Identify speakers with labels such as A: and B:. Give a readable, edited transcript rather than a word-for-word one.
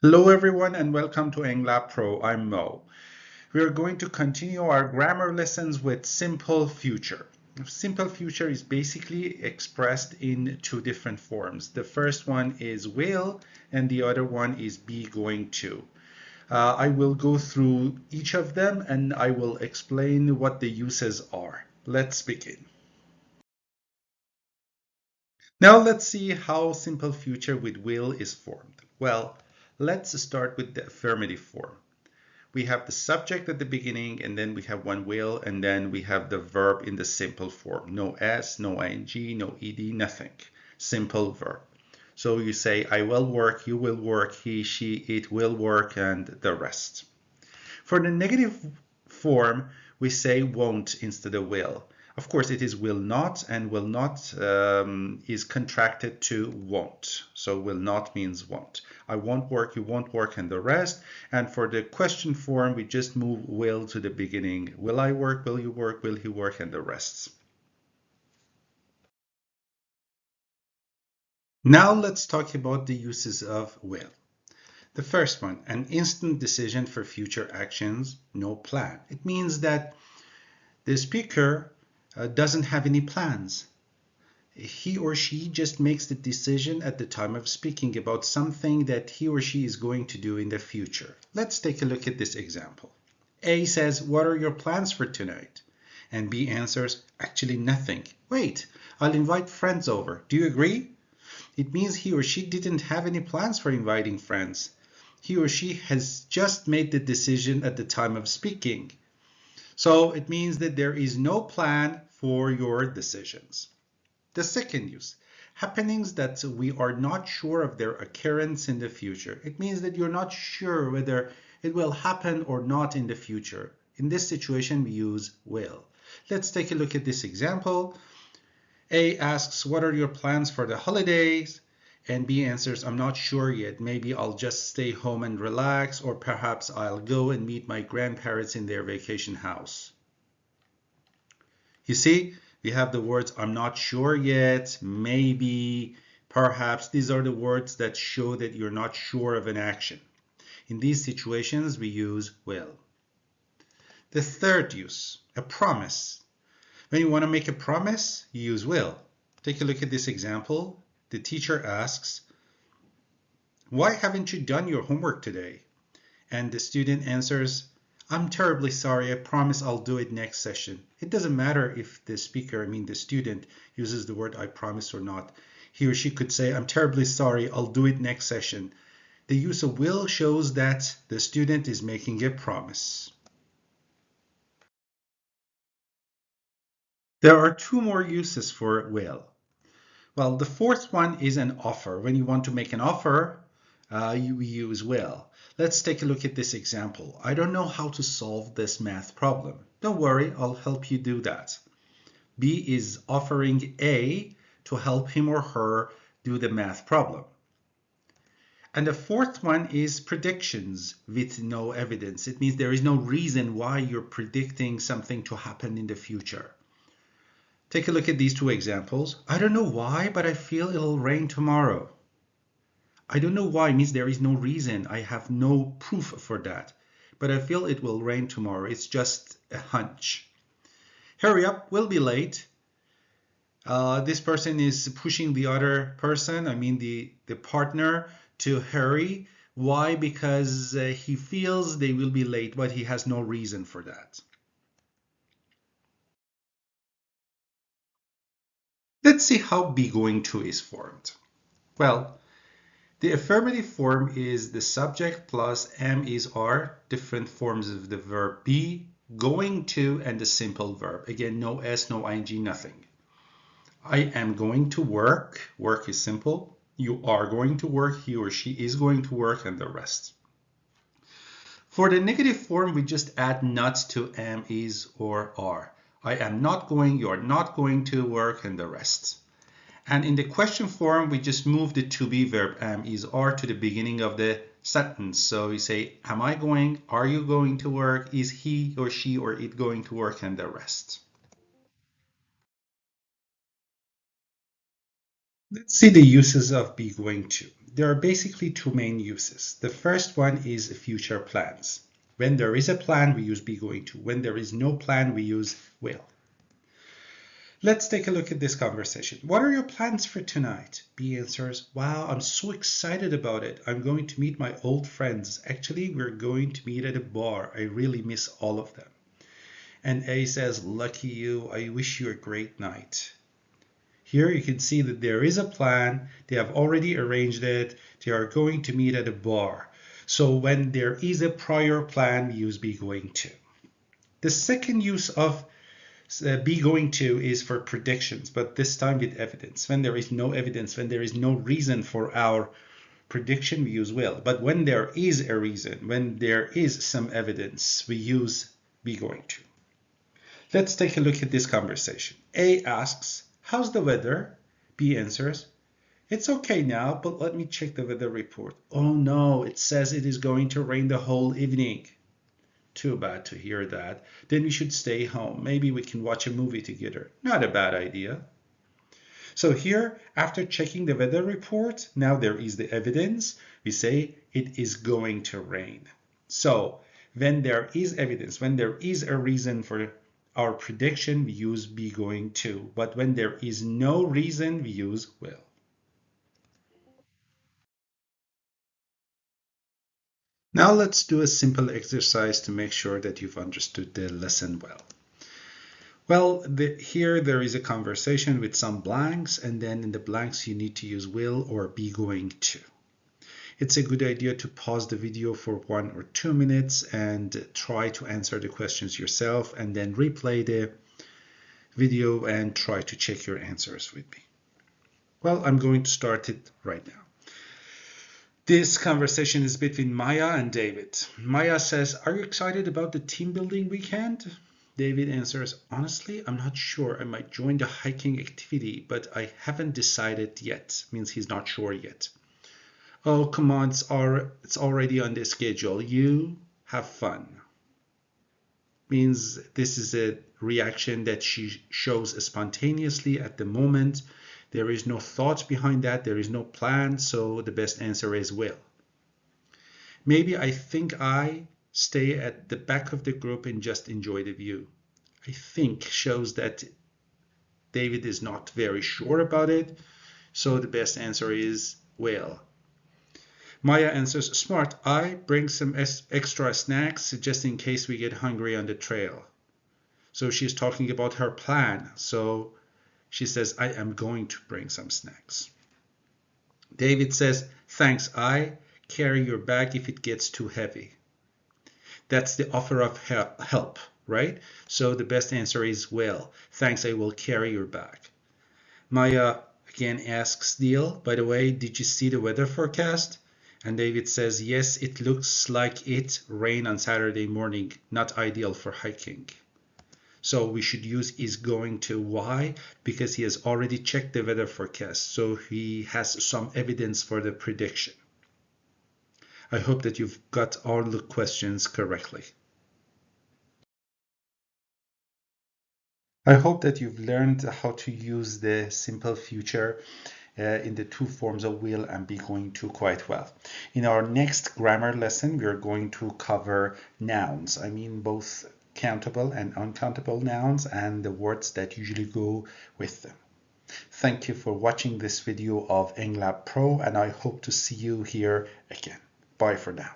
A: Hello everyone and welcome to Englab Pro. I'm Mo. We are going to continue our grammar lessons with simple future. Simple future is basically expressed in two different forms. The first one is will and the other one is be going to. I will go through each of them and I will explain what the uses are. Let's begin. Now let's see how simple future with will is formed. Well, let's start with the affirmative form. We have the subject at the beginning, and then we have one will, and then we have the verb in the simple form. No S, no ing, no ed, nothing. Simple verb. So you say, I will work, you will work, he, she, it will work, and the rest. For the negative form, we say won't instead of will. Of course, it is will not, and will not is contracted to won't. So will not means won't. I won't work, you won't work, and the rest. And for the question form, we just move will to the beginning. Will I work, will you work, will he work, and the rest. Now let's talk about the uses of will. The first one, an instant decision for future actions, no plan. It means that the speaker doesn't have any plans. He or she just makes the decision at the time of speaking about something that he or she is going to do in the future. Let's take a look at this example. A says, what are your plans for tonight? And B answers, actually nothing. Wait, I'll invite friends over. Do you agree? It means he or she didn't have any plans for inviting friends. He or she has just made the decision at the time of speaking. So it means that there is no plan for your decisions. The second use, happenings that we are not sure of their occurrence in the future. It means that you're not sure whether it will happen or not in the future. In this situation, we use will. Let's take a look at this example. A asks, what are your plans for the holidays? And B answers, I'm not sure yet. Maybe I'll just stay home and relax, or perhaps I'll go and meet my grandparents in their vacation house. You see, we have the words I'm not sure yet, maybe, perhaps. These are the words that show that you're not sure of an action. In these situations, we use will. The third use, a promise. When you want to make a promise, you use will. Take a look at this example. The teacher asks, why haven't you done your homework today? And the student answers, I'm terribly sorry, I promise I'll do it next session. It doesn't matter if the speaker, the student, uses the word I promise or not. He or she could say, I'm terribly sorry, I'll do it next session. The use of will shows that the student is making a promise. There are two more uses for will. Well, the fourth one is an offer. When you want to make an offer, you use will. Let's take a look at this example. I don't know how to solve this math problem. Don't worry, I'll help you do that. B is offering A to help him or her do the math problem. And the fourth one is predictions with no evidence. It means there is no reason why you're predicting something to happen in the future. Take a look at these two examples. I don't know why, but I feel it'll rain tomorrow. I don't know why means there is no reason. I have no proof for that. But I feel it will rain tomorrow. It's just a hunch. Hurry up, we'll be late. This person is pushing the other person, the partner, to hurry. Why? Because he feels they will be late, but he has no reason for that. Let's see how be going to is formed. Well, the affirmative form is the subject plus am is are, different forms of the verb be, going to, and the simple verb. Again, no s, no ing, nothing. I am going to work. Work is simple. You are going to work. He or she is going to work, and the rest. For the negative form, we just add not to am, is, or are. I am not going, you are not going to work, and the rest. And in the question form, we just move the to be verb am, is, are to the beginning of the sentence. So we say, am I going? Are you going to work? Is he or she or it going to work? And the rest. Let's see the uses of be going to. there are basically two main uses. The first one is future plans. When there is a plan, we use be going to. When there is no plan, we use will. Let's take a look at this conversation. What are your plans for tonight? B answers, wow, I'm so excited about it. I'm going to meet my old friends. Actually, we're going to meet at a bar. I really miss all of them. And A says, lucky you. I wish you a great night. Here you can see that there is a plan. They have already arranged it. They are going to meet at a bar. So when there is a prior plan, we use be going to. The second use of be going to is for predictions, but this time with evidence. When there is no evidence, when there is no reason for our prediction, we use will. But when there is a reason, when there is some evidence, we use be going to. Let's take a look at this conversation. A asks, how's the weather? B answers, it's okay now, but let me check the weather report. Oh no, it says it is going to rain the whole evening. Too bad to hear that. Then we should stay home. Maybe we can watch a movie together. Not a bad idea. So here, after checking the weather report, now there is the evidence. We say it is going to rain. So when there is evidence, when there is a reason for our prediction, we use be going to. But when there is no reason, we use will. Now let's do a simple exercise to make sure that you've understood the lesson well. Well, here there is a conversation with some blanks, and then in the blanks you need to use will or be going to. It's a good idea to pause the video for 1 or 2 minutes and try to answer the questions yourself, and then replay the video and try to check your answers with me. Well, I'm going to start it right now. This conversation is between Maya and David. Maya says, are you excited about the team building weekend? David answers, honestly, I'm not sure. I might join the hiking activity, but I haven't decided yet. Means he's not sure yet. Oh, come on, it's already on the schedule. You have fun. Means this is a reaction that she shows spontaneously at the moment. There is no thought behind that. There is no plan. So the best answer is will. Maybe I think I stay at the back of the group and just enjoy the view. I think shows that David is not very sure about it. So the best answer is will. Maya answers, smart. I bring some extra snacks just in case we get hungry on the trail. So she's talking about her plan. So she says, I am going to bring some snacks. David says, thanks, I carry your bag if it gets too heavy. That's the offer of help, right? So the best answer is will. Thanks, I will carry your bag. Maya again asks Neil, by the way, did you see the weather forecast? And David says, yes, it looks like it rain on Saturday morning. Not ideal for hiking. So we should use is going to. Why? Because he has already checked the weather forecast. So he has some evidence for the prediction. I hope that you've got all the questions correctly. I hope that you've learned how to use the simple future in the two forms of will and be going to quite well. In our next grammar lesson, we are going to cover nouns. I mean both countable and uncountable nouns and the words that usually go with them. Thank you for watching this video of EngLab Pro, and I hope to see you here again. Bye for now.